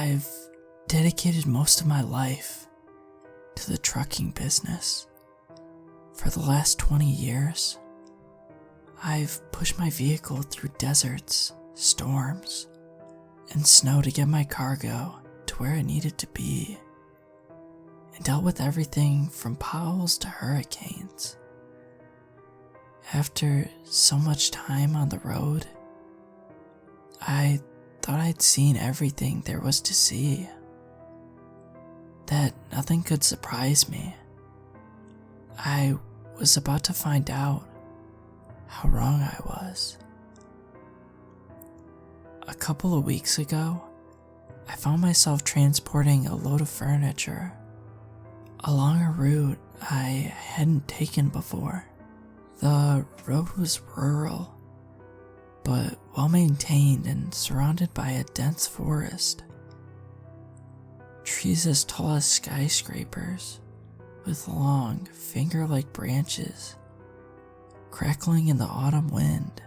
I've dedicated most of my life to the trucking business. For the last 20 years, I've pushed my vehicle through deserts, storms, and snow to get my cargo to where it needed to be, and dealt with everything from potholes to hurricanes. After so much time on the road, I thought I'd seen everything there was to see, that nothing could surprise me. I was about to find out how wrong I was. A couple of weeks ago, I found myself transporting a load of furniture along a route I hadn't taken before. The road was rural, but well maintained and surrounded by a dense forest. Trees as tall as skyscrapers, with long, finger-like branches, crackling in the autumn wind,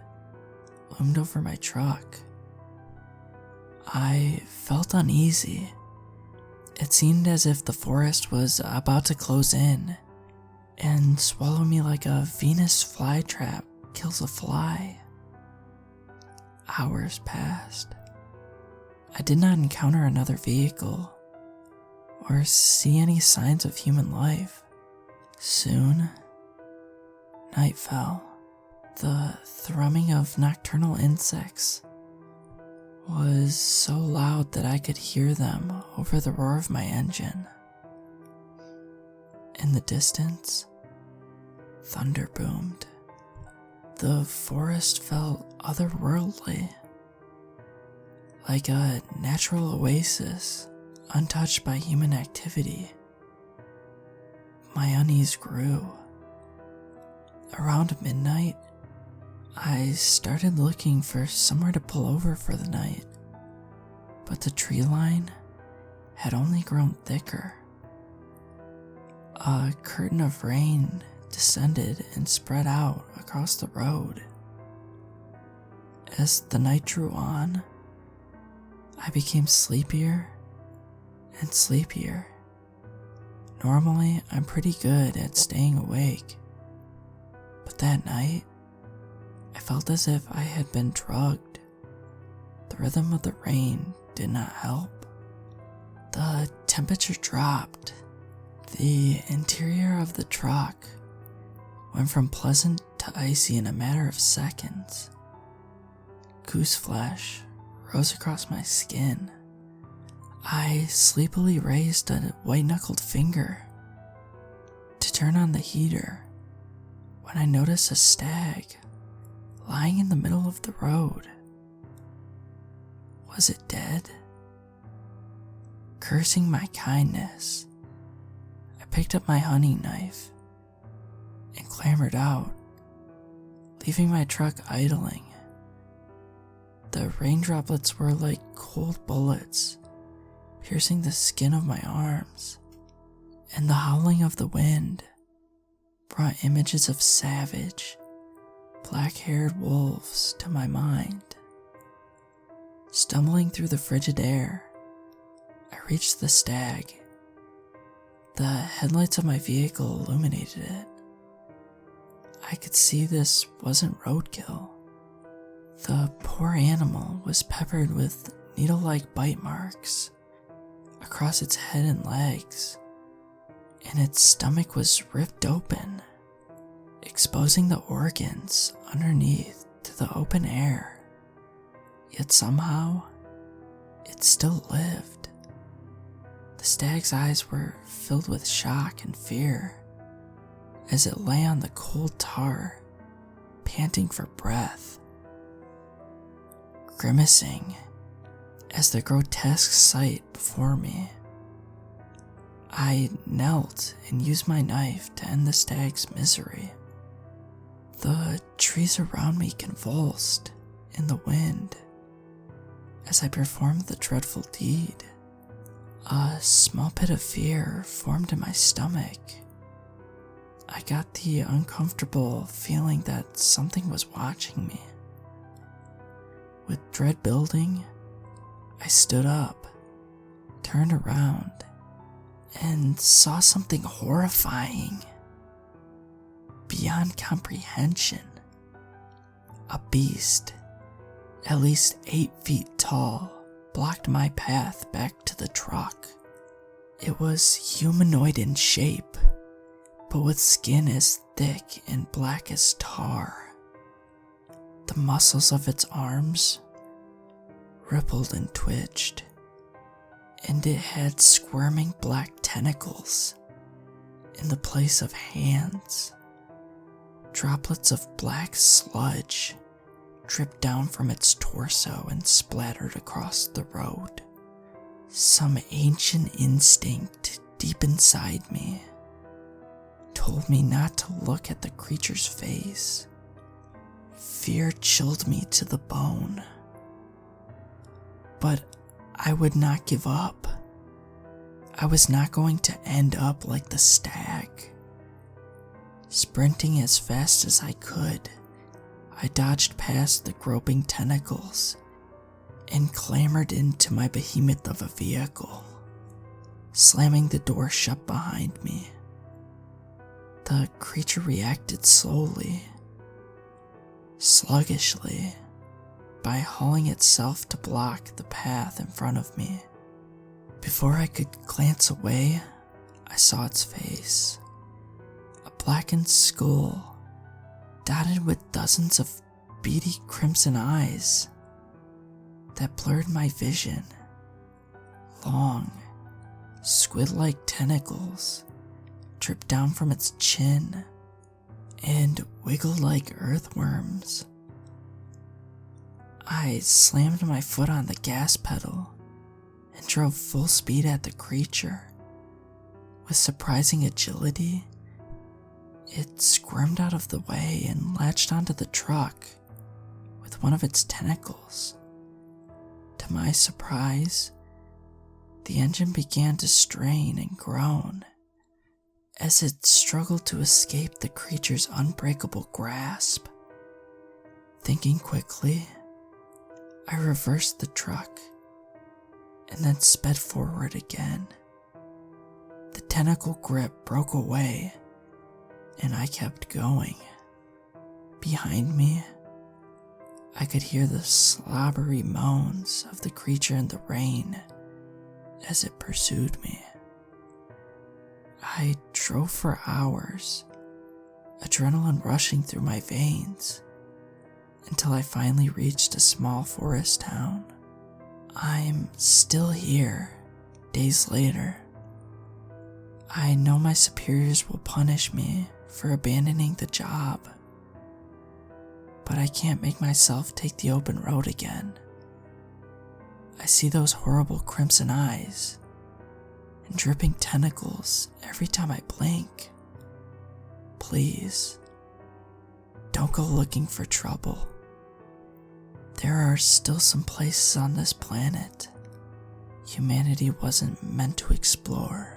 loomed over my truck. I felt uneasy. It seemed as if the forest was about to close in and swallow me like a Venus flytrap kills a fly. Hours passed. I did not encounter another vehicle or see any signs of human life. Soon, night fell. The thrumming of nocturnal insects was so loud that I could hear them over the roar of my engine. In the distance, thunder boomed. The forest felt otherworldly, like a natural oasis untouched by human activity. My unease grew. Around midnight, I started looking for somewhere to pull over for the night, but the tree line had only grown thicker. A curtain of rain descended and spread out across the road. As the night drew on, I became sleepier and sleepier. Normally, I'm pretty good at staying awake, but that night, I felt as if I had been drugged. The rhythm of the rain did not help. The temperature dropped. The interior of the truck went from pleasant to icy in a matter of seconds. Goose flesh rose across my skin. I sleepily raised a white-knuckled finger to turn on the heater when I noticed a stag lying in the middle of the road. Was it dead? Cursing my kindness, I picked up my hunting knife and clambered out, leaving my truck idling. The rain droplets were like cold bullets, piercing the skin of my arms, and the howling of the wind brought images of savage, black-haired wolves to my mind. Stumbling through the frigid air, I reached the stag. The headlights of my vehicle illuminated it. I could see this wasn't roadkill. The poor animal was peppered with needle-like bite marks across its head and legs, and its stomach was ripped open, exposing the organs underneath to the open air. Yet somehow, it still lived. The stag's eyes were filled with shock and fear as it lay on the cold tar, panting for breath. Grimacing as the grotesque sight before me, I knelt and used my knife to end the stag's misery. The trees around me convulsed in the wind as I performed the dreadful deed. A small pit of fear formed in my stomach. I got the uncomfortable feeling that something was watching me. With dread building, I stood up, turned around and saw something horrifying. Beyond comprehension. A beast, at least 8 feet tall, blocked my path back to the truck. It was humanoid in shape, but with skin as thick and black as tar. The muscles of its arms rippled and twitched, and it had squirming black tentacles in the place of hands. Droplets of black sludge dripped down from its torso and splattered across the road. Some ancient instinct deep inside me told me not to look at the creature's face. Fear chilled me to the bone. But I would not give up. I was not going to end up like the stag. Sprinting as fast as I could, I dodged past the groping tentacles and clambered into my behemoth of a vehicle, slamming the door shut behind me. The creature reacted slowly, sluggishly, by hauling itself to block the path in front of me. Before I could glance away, I saw its face. A blackened skull, dotted with dozens of beady crimson eyes that blurred my vision. Long, squid-like tentacles dripped down from its chin and wiggled like earthworms. I slammed my foot on the gas pedal and drove full speed at the creature. With surprising agility, it squirmed out of the way and latched onto the truck with one of its tentacles. To my surprise, the engine began to strain and groan as it struggled to escape the creature's unbreakable grasp. Thinking quickly, I reversed the truck and then sped forward again. The tentacle grip broke away, and I kept going. Behind me, I could hear the slobbery moans of the creature in the rain as it pursued me. I drove for hours, adrenaline rushing through my veins, until I finally reached a small forest town. I'm still here, days later. I know my superiors will punish me for abandoning the job, but I can't make myself take the open road again. I see those horrible crimson eyes and dripping tentacles every time I blink. Please, don't go looking for trouble. There are still some places on this planet humanity wasn't meant to explore.